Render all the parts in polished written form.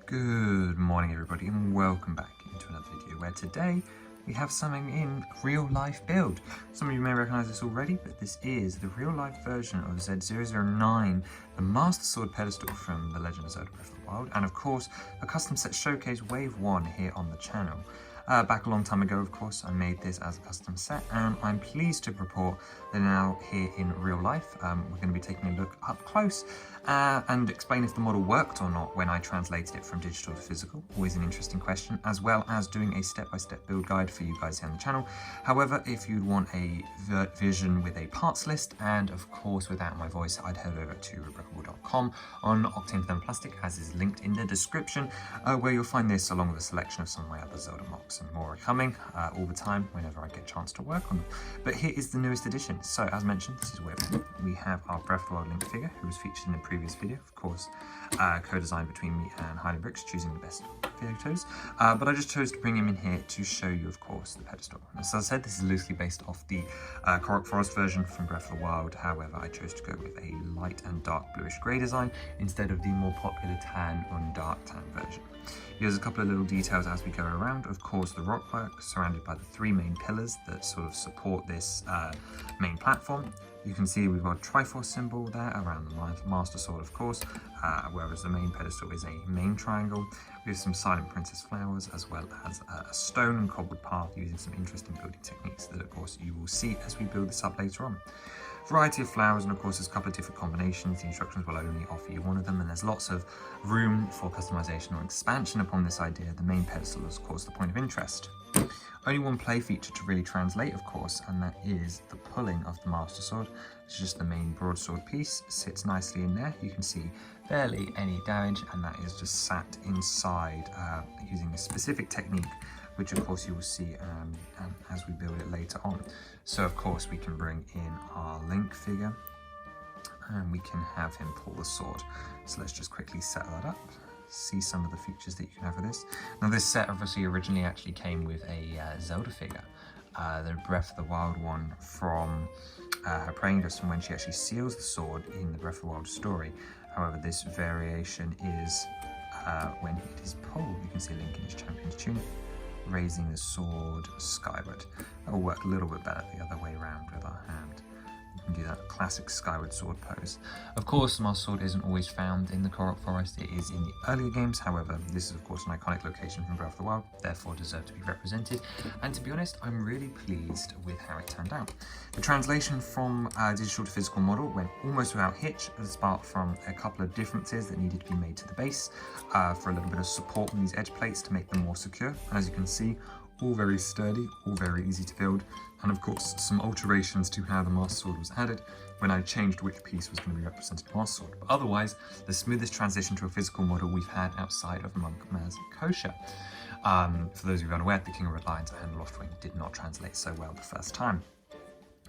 Good morning everybody and welcome back into another video where today we have something in real life build. Some of you may recognize this already, but this is the real life version of Z009, the Master Sword Pedestal from The Legend of Zelda Breath of the Wild, and of course a custom set showcase wave 1 here on the channel. Back a long time ago, of course, I made this as a custom set, and I'm pleased to report that now here in real life, we're going to be taking a look up close and explain if the model worked or not when I translated it from digital to physical. Always an interesting question, as well as doing a step-by-step build guide for you guys here on the channel. However, if you'd want a version with a parts list, and of course without my voice, I'd head over to rebrickable.com on octane thermoplastic, as is linked in the description, where you'll find this along with a selection of some of my other Zelda mocks, and more are coming all the time whenever I get a chance to work on them. But here is the newest edition. So as mentioned, this is where we have our Breath of the Wild Link figure, who was featured in the previous video, of course, co-designed between me and Hylian choosing the best photos, but I just chose to bring him in here to show you, of course, the pedestal. As I said, this is loosely based off the Korok Forest version from Breath of the Wild. However, I chose to go with a light and dark bluish grey design instead of the more popular tan and dark tan version. Here's a couple of little details as we go around. Of course, the rockwork surrounded by the three main pillars that sort of support this main platform. You can see we've got a Triforce symbol there around the Master Sword, of course, whereas the main pedestal is a main triangle. We have some Silent Princess flowers, as well as a stone and cobbled path using some interesting building techniques that, of course, you will see as we build this up later on. Variety of flowers, and of course there's a couple of different combinations. The instructions will only offer you one of them, and there's lots of room for customization or expansion upon this idea. The main pedestal is, of course, the point of interest. Only one play feature to really translate, of course, and that is the pulling of the Master Sword. It's just the main broadsword piece, sits nicely in there. You can see barely any damage, and that is just sat inside using a specific technique, which of course you will see as we build it later on. So of course we can bring in our Link figure, and we can have him pull the sword. So let's just quickly set that up. See some of the features that you can have with this. Now this set obviously originally actually came with a Zelda figure, the Breath of the Wild one from her praying dress, from when she actually seals the sword in the Breath of the Wild story. However, this variation is when it is pulled. You can see Link in his champion's tunic, raising the sword skyward. That will work a little bit better the other way around with our hand. You can do that classic skyward sword pose. Of course, the Master Sword isn't always found in the Korok Forest, it is in the earlier games. However, this is of course an iconic location from Breath of the Wild, therefore deserves to be represented. And to be honest, I'm really pleased with how it turned out. The translation from digital to physical model went almost without hitch, apart from a couple of differences that needed to be made to the base for a little bit of support on these edge plates to make them more secure. And as you can see, all very sturdy, all very easy to build, and of course some alterations to how the Master Sword was added when I changed which piece was going to be represented Master Sword. But otherwise, the smoothest transition to a physical model we've had outside of Monk Maz Kosha. For those of you unaware, the King of Red Lions and Loftwing did not translate so well the first time.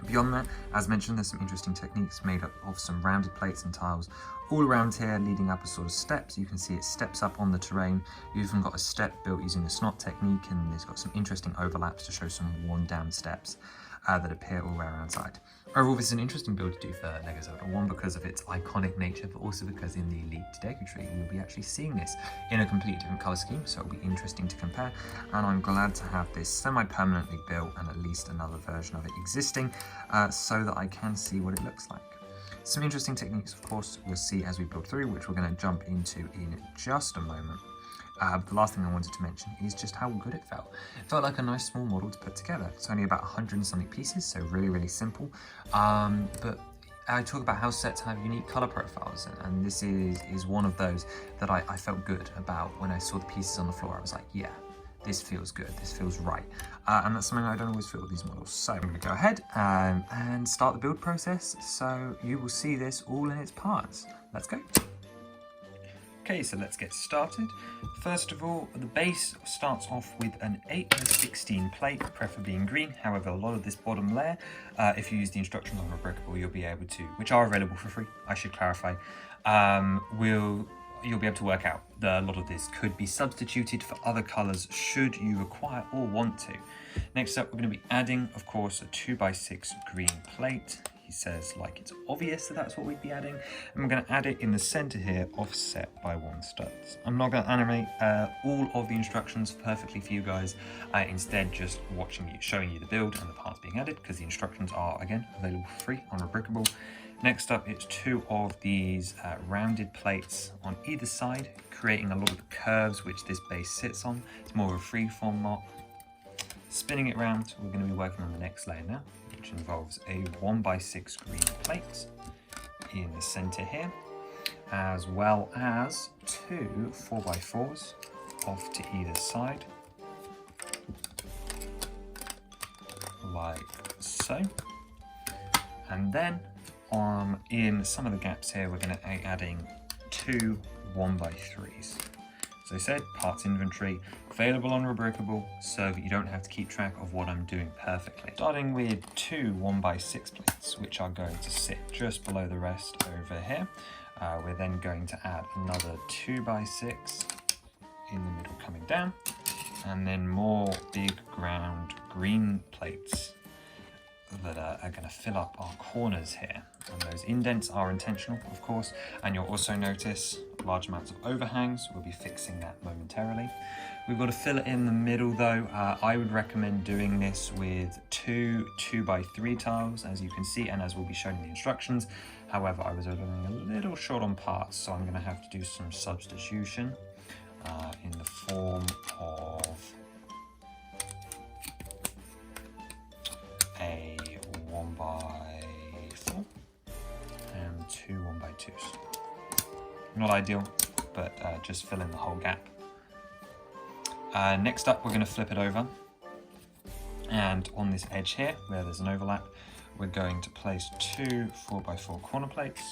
Beyond that, as mentioned, there's some interesting techniques made up of some rounded plates and tiles all around here, leading up a sort of steps. You can see it steps up on the terrain. You've even got a step built using the snot technique, and it's got some interesting overlaps to show some worn down steps that appear all the way around inside. Overall, this is an interesting build to do for Lego Zelda, one because of its iconic nature, but also because in the Elite Deku Tree, we'll be actually seeing this in a completely different colour scheme, so it'll be interesting to compare. And I'm glad to have this semi-permanently built and at least another version of it existing, so that I can see what it looks like. Some interesting techniques, of course, we'll see as we build through, which we're going to jump into in just a moment. The last thing I wanted to mention is just how good it felt. It felt like a nice small model to put together. It's only about 100 and something pieces, so really, really simple. But I talk about how sets have unique colour profiles, and this is one of those that I felt good about. When I saw the pieces on the floor, I was like, yeah, this feels good, this feels right. And that's something I don't always feel with these models. So I'm going to go ahead and start the build process, so you will see this all in its parts. Let's go. Okay, so let's get started. First of all, the base starts off with an 8x16 plate, preferably in green. However, a lot of this bottom layer, if you use the instructions on rebrickable, you'll be able to, which are available for free, I should clarify, will you'll be able to work out that a lot of this could be substituted for other colours should you require or want to. Next up, we're going to be adding, of course, a 2x6 green plate. He says like it's obvious that that's what we'd be adding, and we're going to add it in the center here, offset by 1 studs. I'm not going to animate all of the instructions perfectly for you guys, instead just showing you the build and the parts being added, because the instructions are again available for free on rebrickable. Next up, it's 2 of these rounded plates on either side, creating a lot of the curves which this base sits on. It's more of a free-form mock. Spinning it round, we're going to be working on the next layer now, which involves a 1x6 green plate in the center here, as well as 2 4x4s off to either side, like so. And then in some of the gaps here, we're going to be adding 2 1x3s. As I said, parts inventory available on rebrickable, so that you don't have to keep track of what I'm doing perfectly. Starting with 2 1x6 plates, which are going to sit just below the rest over here. We're then going to add another 2x6 in the middle coming down, and then more big ground green plates that are going to fill up our corners here. And those indents are intentional, of course, and you'll also notice large amounts of overhangs. We'll be fixing that momentarily. We've got to fill it in the middle though. I would recommend doing this with 2 2x3 tiles, as you can see, and as we'll be shown in the instructions. However, I was running a little short on parts, so I'm going to have to do some substitution in the form of a 1x4 and 2 1x2s. Not ideal, but just fill in the whole gap. Next up, we're going to flip it over, and on this edge here where there's an overlap, we're going to place 2 4x4 corner plates,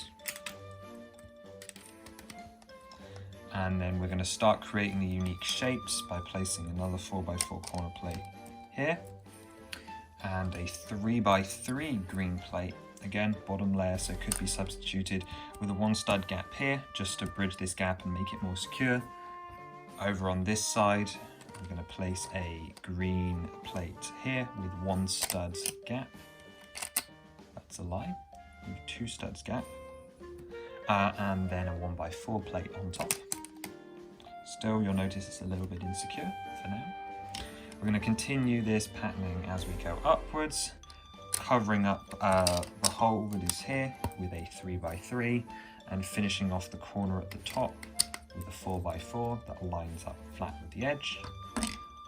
and then we're going to start creating the unique shapes by placing another 4x4 corner plate here, and a 3x3 green plate, again bottom layer, so it could be substituted with a 1 stud gap here just to bridge this gap and make it more secure. Over on this side, we're going to place a green plate here with 1 studs gap. That's a lie, with 2 studs gap, and then a 1x4 plate on top. Still, you'll notice it's a little bit insecure for now. We're going to continue this patterning as we go upwards, covering up the hole that is here with a 3x3, and finishing off the corner at the top with a 4x4 that lines up flat with the edge.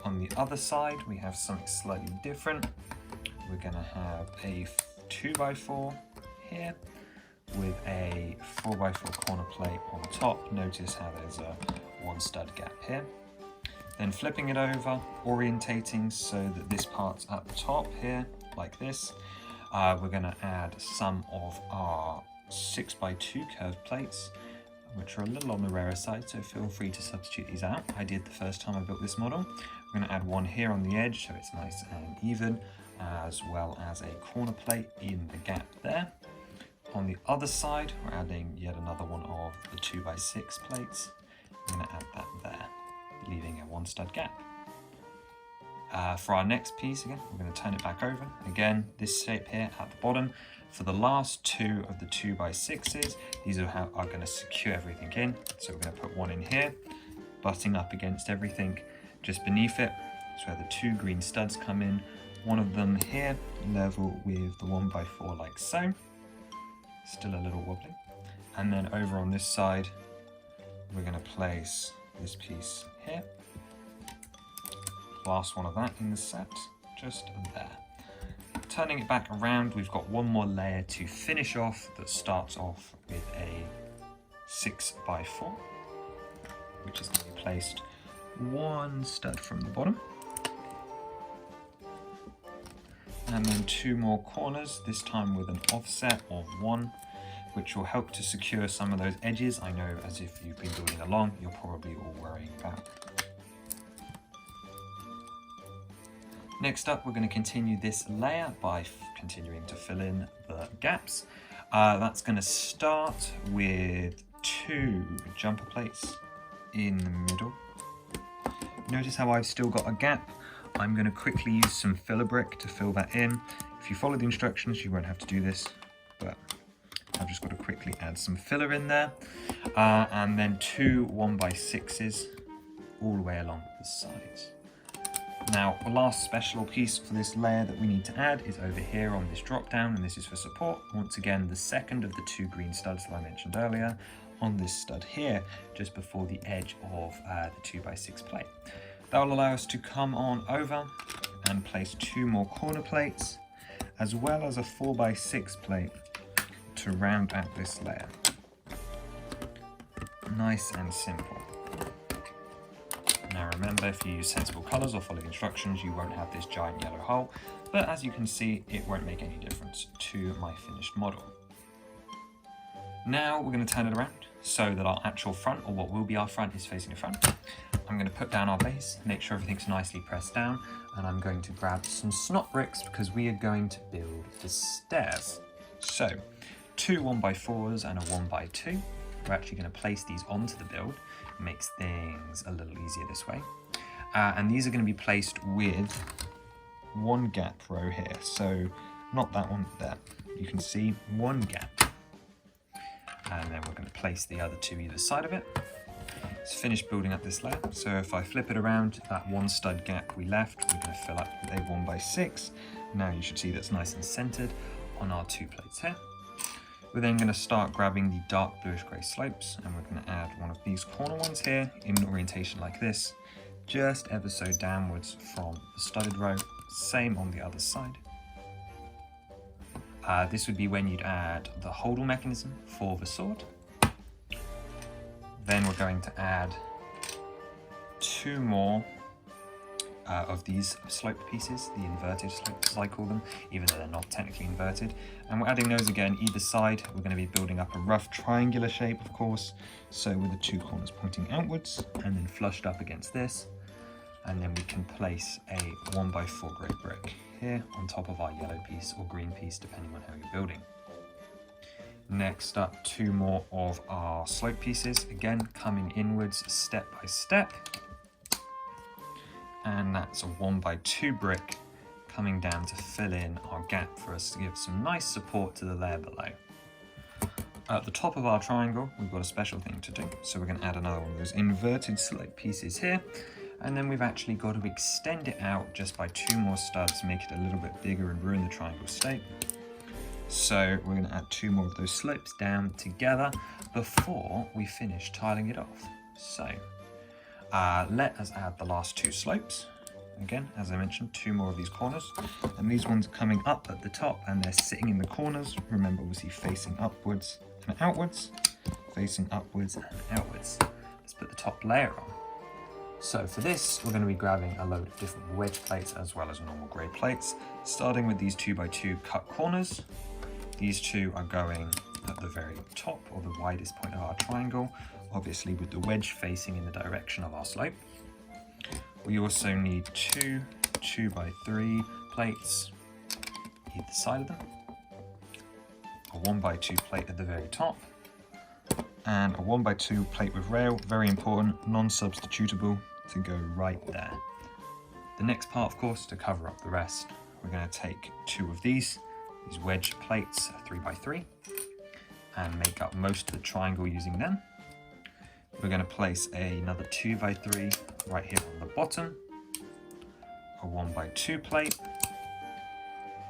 On the other side, we have something slightly different. We're going to have a 2x4 here with a 4x4 corner plate on top. Notice how there's a 1 stud gap here. Then flipping it over, orientating so that this part's at the top here, like this. We're going to add some of our 6x2 curved plates, which are a little on the rarer side, so feel free to substitute these out. I did the first time I built this model. We're going to add one here on the edge so it's nice and even, as well as a corner plate in the gap there. On the other side, we're adding yet another one of the 2x6 plates. I'm going to add that there, leaving a 1 stud gap. For our next piece, again, we're going to turn it back over. Again, this shape here at the bottom. For the last 2 of the 2x6s, these are going to secure everything in. So we're going to put one in here, butting up against everything just beneath it. That's where the 2 green studs come in. One of them here, level with the 1x4 like so. Still a little wobbly. And then over on this side, we're going to place this piece here. Last one of that in the set, just there. Turning it back around, we've got one more layer to finish off that starts off with a 6x4, which is going to be placed 1 stud from the bottom. And then 2 more corners, this time with an offset of 1, which will help to secure some of those edges. I know, as if you've been building along, you're probably all worrying about. Next up, we're going to continue this layer by continuing to fill in the gaps. That's going to start with 2 jumper plates in the middle. Notice how I've still got a gap. I'm going to quickly use some filler brick to fill that in. If you follow the instructions, you won't have to do this, but I've just got to quickly add some filler in there. And then 2 1x6s all the way along the sides. Now, the last special piece for this layer that we need to add is over here on this drop down, and this is for support. Once again, the second of the 2 green studs that I mentioned earlier on this stud here, just before the edge of the 2x6 plate. That will allow us to come on over and place 2 more corner plates, as well as a 4x6 plate to round out this layer. Nice and simple. Now remember, if you use sensible colours or follow the instructions, you won't have this giant yellow hole, but as you can see, it won't make any difference to my finished model. Now we're going to turn it around so that our actual front, or what will be our front, is facing the front. I'm going to put down our base, make sure everything's nicely pressed down, and I'm going to grab some snot bricks because we are going to build the stairs. So, 2 1x4s and a 1x2. We're actually going to place these onto the build. It makes things a little easier this way. And these are going to be placed with 1 gap row here. So, not that one, there. You can see 1 gap. And then we're going to place the other 2 either side of it. It's finished building up this layer. So if I flip it around, that 1 stud gap we left, we're going to fill up with a 1x6. Now you should see that's nice and centered on our 2 plates here. We're then going to start grabbing the dark bluish grey slopes, and we're going to add one of these corner ones here in orientation like this, just ever so downwards from the studded row. Same on the other side. This would be when you'd add the holdall mechanism for the sword. Then we're going to add 2 more of these sloped pieces, the inverted slopes as I call them, even though they're not technically inverted. And we're adding those again either side. We're going to be building up a rough triangular shape, of course, so with the 2 corners pointing outwards and then flushed up against this. And then we can place a 1x4 grey brick here on top of our yellow piece or green piece, depending on how you're building. Next up, 2 more of our slope pieces, again coming inwards step by step. And that's a 1x2 brick coming down to fill in our gap for us to give some nice support to the layer below. At the top of our triangle, we've got a special thing to do. So we're going to add another one of those inverted slope pieces here. And then we've actually got to extend it out just by 2 more studs, make it a little bit bigger and ruin the triangle shape. So we're going to add 2 more of those slopes down together before we finish tiling it off. So let us add the last 2 slopes. Again, as I mentioned, 2 more of these corners. And these ones are coming up at the top and they're sitting in the corners. Remember, obviously facing upwards and outwards, facing upwards and outwards. Let's put the top layer on. So for this, we're going to be grabbing a load of different wedge plates as well as normal grey plates, starting with these 2x2 cut corners. These 2 are going at the very top or the widest point of our triangle, obviously with the wedge facing in the direction of our slope. We also need 2 2x3 plates either side of them, a 1x2 plate at the very top, and a 1x2 plate with rail, very important, non-substitutable, to go right there. The next part, of course, to cover up the rest, we're going to take 2 of these wedge plates, 3x3, and make up most of the triangle using them. We're going to place another 2x3 right here on the bottom, a 1x2 plate,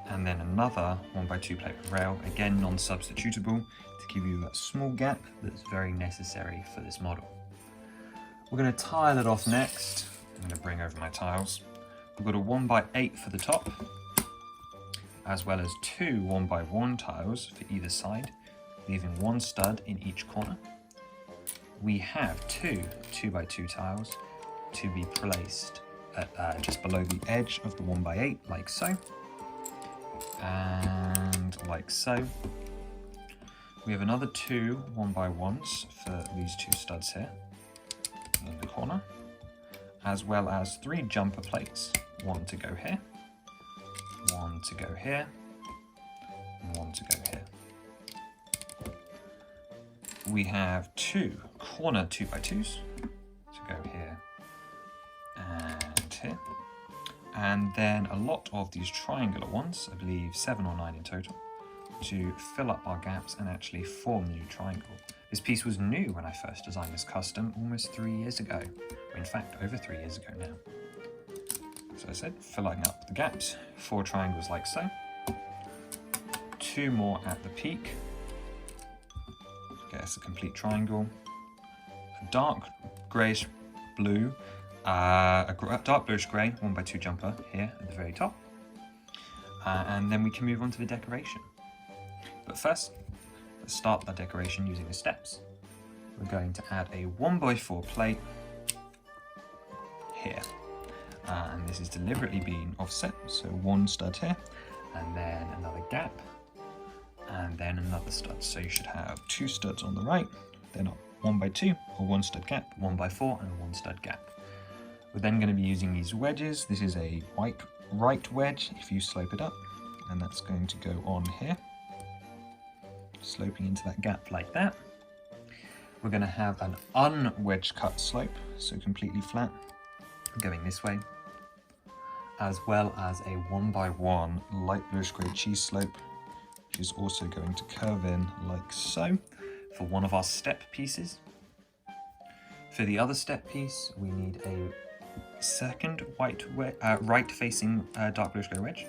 and then another 1x2 plate with rail, again non-substitutable, to give you that small gap that's very necessary for this model. We're going to tile it off next. I'm going to bring over my tiles. We've got a 1x8 for the top, as well as 2 1x1 tiles for either side, leaving 1 stud in each corner. We have 2 2x2 tiles to be placed at, just below the edge of the 1x8, like so, and like so. We have another 2 1x1s for these 2 studs here in the corner, as well as 3 jumper plates, 1 to go here, 1 to go here, and 1 to go here. we have 2 corner 2x2s to go here and here. And then a lot of these triangular ones, I believe 7 or 9 in total, to fill up our gaps and actually form the new triangle. This piece was new when I first designed this custom almost 3 years ago. In fact, over 3 years ago now. So I said, filling up the gaps, 4 triangles like so. 2 more at the peak. Get us a complete triangle. A dark greyish blue, a dark bluish grey 1x2 jumper here at the very top. And then we can move on to the decoration. But first, let's start the decoration using the steps. We're going to add a 1x4 plate here. And this is deliberately being offset, so 1 stud here, and then another gap, and then another stud. So you should have 2 studs on the right, then 1x2, or 1 stud gap, 1x4, and 1 stud gap. We're then going to be using these wedges. This is a white right wedge if you slope it up, and that's going to go on here, sloping into that gap like that. We're going to have an unwedge cut slope, so completely flat, going this way, as well as a 1x1 light bluish grey cheese slope, which is also going to curve in like so for one of our step pieces. For the other step piece, we need a second right facing dark bluish grey wedge,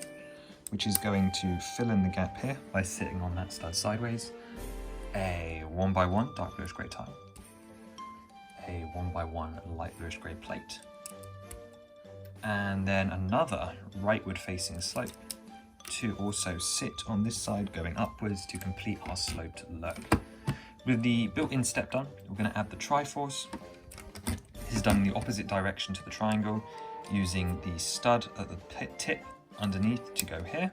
which is going to fill in the gap here by sitting on that stud sideways. A 1x1 dark bluish grey tile, a 1x1 light bluish grey plate, and then another rightward facing slope to also sit on this side going upwards to complete our sloped look. With the built-in step done, we're going to add the Triforce. This is done in the opposite direction to the triangle, using the stud at the tip underneath to go here,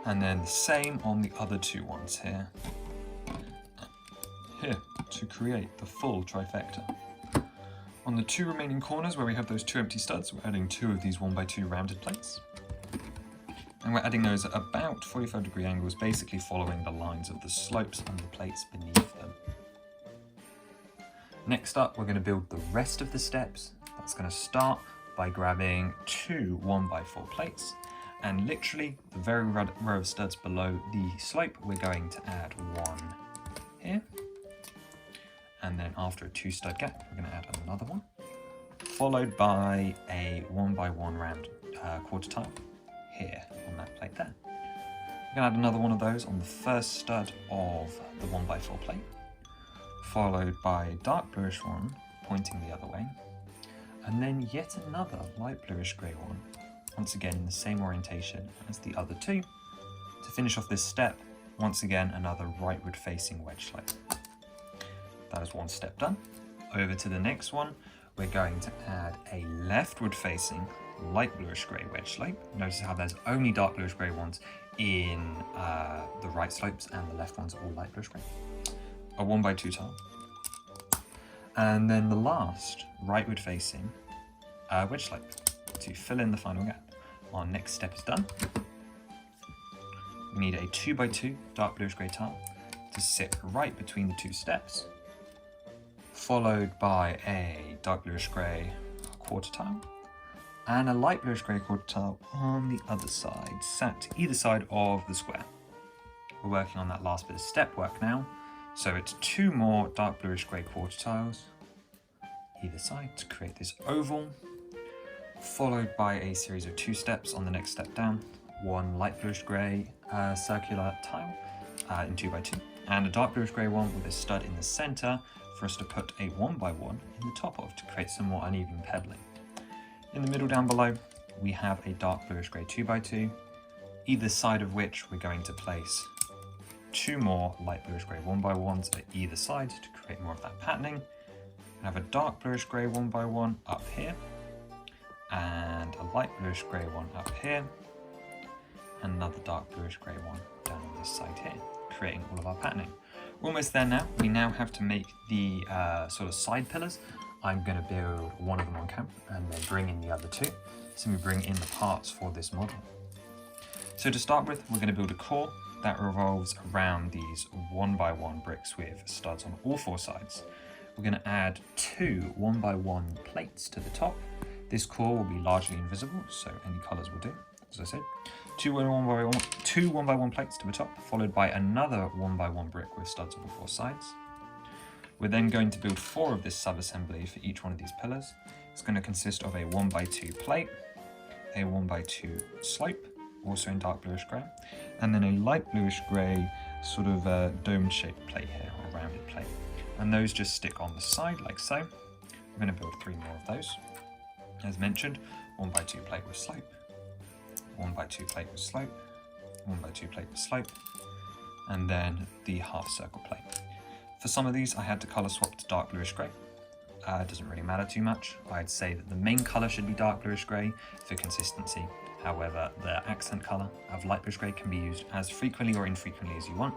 and then the same on the other 2 ones here to create the full trifecta. On the 2 remaining corners where we have those 2 empty studs, we're adding 2 of these 1x2 rounded plates. And we're adding those at about 45-degree angles, basically following the lines of the slopes and the plates beneath them. Next up, we're going to build the rest of the steps. That's going to start by grabbing 2 1x4 plates, and literally the very row of studs below the slope, we're going to add 1 here. And then after a 2 stud gap, we're going to add another one, followed by a 1x1 round quarter tile here on that plate there. We're going to add another one of those on the first stud of the 1x4 plate, followed by a dark bluish one pointing the other way, and then yet another light bluish grey one, once again in the same orientation as the other 2. To finish off this step, once again another rightward facing wedge slope. That is 1 step done. Over to the next one, we're going to add a leftward facing light bluish grey wedge slope. Notice how there's only dark bluish grey ones in the right slopes and the left ones are all light bluish grey. A 1x2 tile. And then the last rightward facing wedge slope to fill in the final gap. Our next step is done. We need a 2x2 dark bluish grey tile to sit right between the 2 steps, followed by a dark bluish grey quarter tile and a light bluish grey quarter tile on the other side, sat either side of the square. We're working on that last bit of step work now, so it's 2 more dark bluish grey quarter tiles either side to create this oval, followed by a series of 2 steps on the next step down, 1 light bluish grey circular tile in 2x2, and a dark bluish grey one with a stud in the centre for us to put a 1x1 in the top of to create some more uneven pebbling. In the middle down below, we have a dark bluish grey 2x2, either side of which we're going to place 2 more light bluish grey 1x1s at either side to create more of that patterning. We have a dark bluish grey 1x1 up here, and a light bluish grey one up here, and another dark bluish grey one down on this side here, creating all of our patterning. We're almost there now. We now have to make the sort of side pillars. I'm going to build one of them on camera and then bring in the other 2. So we bring in the parts for this model. So to start with, we're going to build a core that revolves around these 1x1 bricks with studs on all 4 sides. We're going to add 2 1x1 plates to the top. This core will be largely invisible, so any colours will do, as I said. 2 1x1 plates to the top, followed by another 1x1 brick with studs on all 4 sides. We're then going to build 4 of this sub-assembly for each one of these pillars. It's going to consist of a 1x2 plate, a 1x2 slope, also in dark bluish grey, and then a light bluish grey sort of dome-shaped plate here, or rounded plate. And those just stick on the side like so. We're going to build 3 more of those. As mentioned, 1x2 plate with slope, 1x2 plate with slope, 1x2 plate with slope, and then the half circle plate. For some of these I had to colour swap to dark bluish grey. It doesn't really matter too much. I'd say that the main colour should be dark bluish grey for consistency. However, the accent colour of light bluish grey can be used as frequently or infrequently as you want,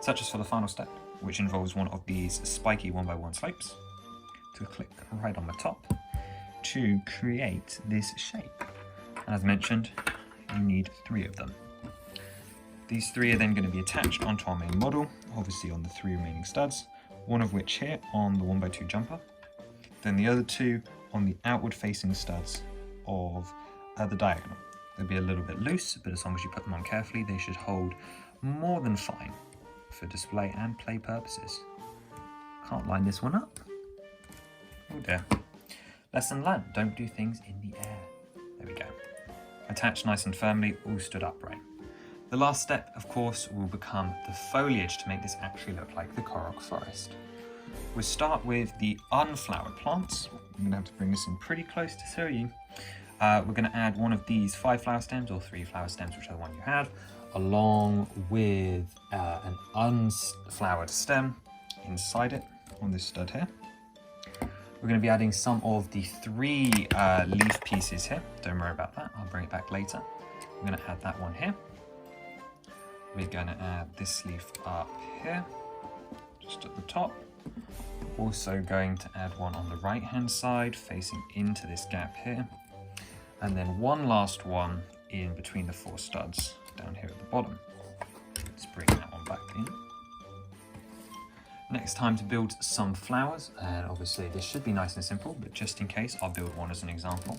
such as for the final step, which involves one of these spiky 1x1 slopes, to click right on the top to create this shape. And as mentioned, you need 3 of them. These 3 are then going to be attached onto our main model, obviously on the 3 remaining studs, one of which here on the 1x2 jumper, then the other 2 on the outward facing studs of the diagonal. They'll be a little bit loose, but as long as you put them on carefully, they should hold more than fine for display and play purposes. Can't line this one up. Oh dear. Lesson learned, don't do things in the air. There we go. Attached nice and firmly, all stood upright. The last step, of course, will become the foliage to make this actually look like the Korok forest. We'll start with the unflowered plants. I'm going to have to bring this in pretty close to show you. We're going to add one of these 5 flower stems or 3 flower stems, whichever one you have, along with an unflowered stem inside it on this stud here. We're going to be adding some of the 3 leaf pieces here. Don't worry about that, I'll bring it back later. I'm going to add that one here. We're going to add this leaf up here, just at the top. Also going to add one on the right hand side facing into this gap here. And then one last one in between the 4 studs down here at the bottom. Let's bring that one back in. Next time to build some flowers, and obviously this should be nice and simple, but just in case I'll build one as an example.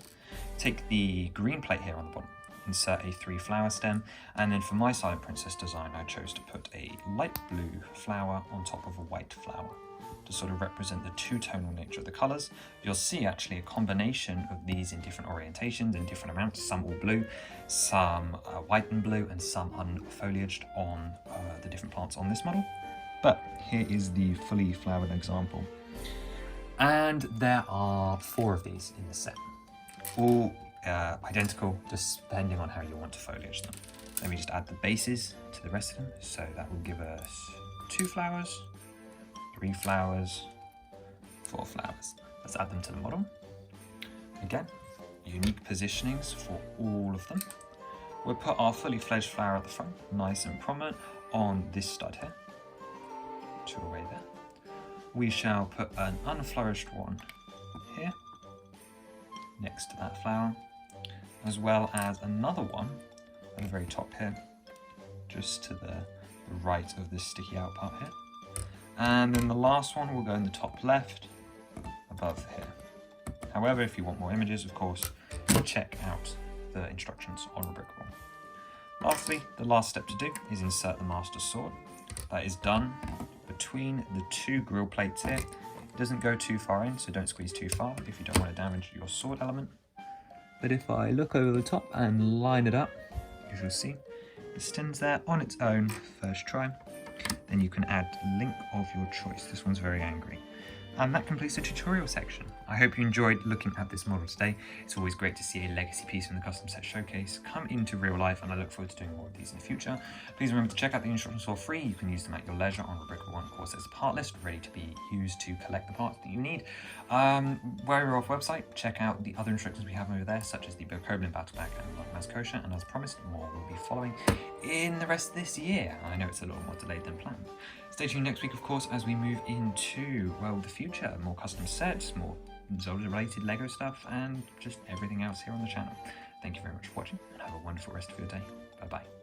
Take the green plate here on the bottom, insert a 3 flower stem, and then for my Silent Princess design I chose to put a light blue flower on top of a white flower to sort of represent the 2-tonal nature of the colours. You'll see actually a combination of these in different orientations, in different amounts, some all blue, some white and blue, and some unfoliaged on the different plants on this model. But here is the fully flowered example. And there are 4 of these in the set, all identical, just depending on how you want to foliage them. Let me just add the bases to the rest of them. So that will give us 2 flowers, 3 flowers, 4 flowers. Let's add them to the model. Again, unique positionings for all of them. We'll put our fully fledged flower at the front, nice and prominent, on this stud here. 2 away there. We shall put an unflourished one here, next to that flower, as well as another one at the very top here, just to the right of this sticky out part here. And then the last one will go in the top left, above here. However, if you want more images, of course, check out the instructions on rebrickable. Lastly, the last step to do is insert the master sword. That is done between the 2 grill plates here. It doesn't go too far in, so don't squeeze too far if you don't want to damage your sword element. But if I look over the top and line it up, you shall see it stands there on its own first try. Then you can add a link of your choice. This one's very angry. And that completes the tutorial section. I hope you enjoyed looking at this model today. It's always great to see a legacy piece from the custom set showcase come into real life, and I look forward to doing more of these in the future. Please remember to check out the instructions for free. You can use them at your leisure on rebrickable, and of course there's a part list ready to be used to collect the parts that you need. While you're off website, check out the other instructions we have over there, such as the Bokoblin Battle Pack and Lock Mass Kosher, and as promised, more will be following in the rest of this year. I know it's a little more delayed than planned. Stay tuned next week, of course, as we move into, well, the future. More custom sets, more Zelda-related Lego stuff, and just everything else here on the channel. Thank you very much for watching, and have a wonderful rest of your day. Bye-bye.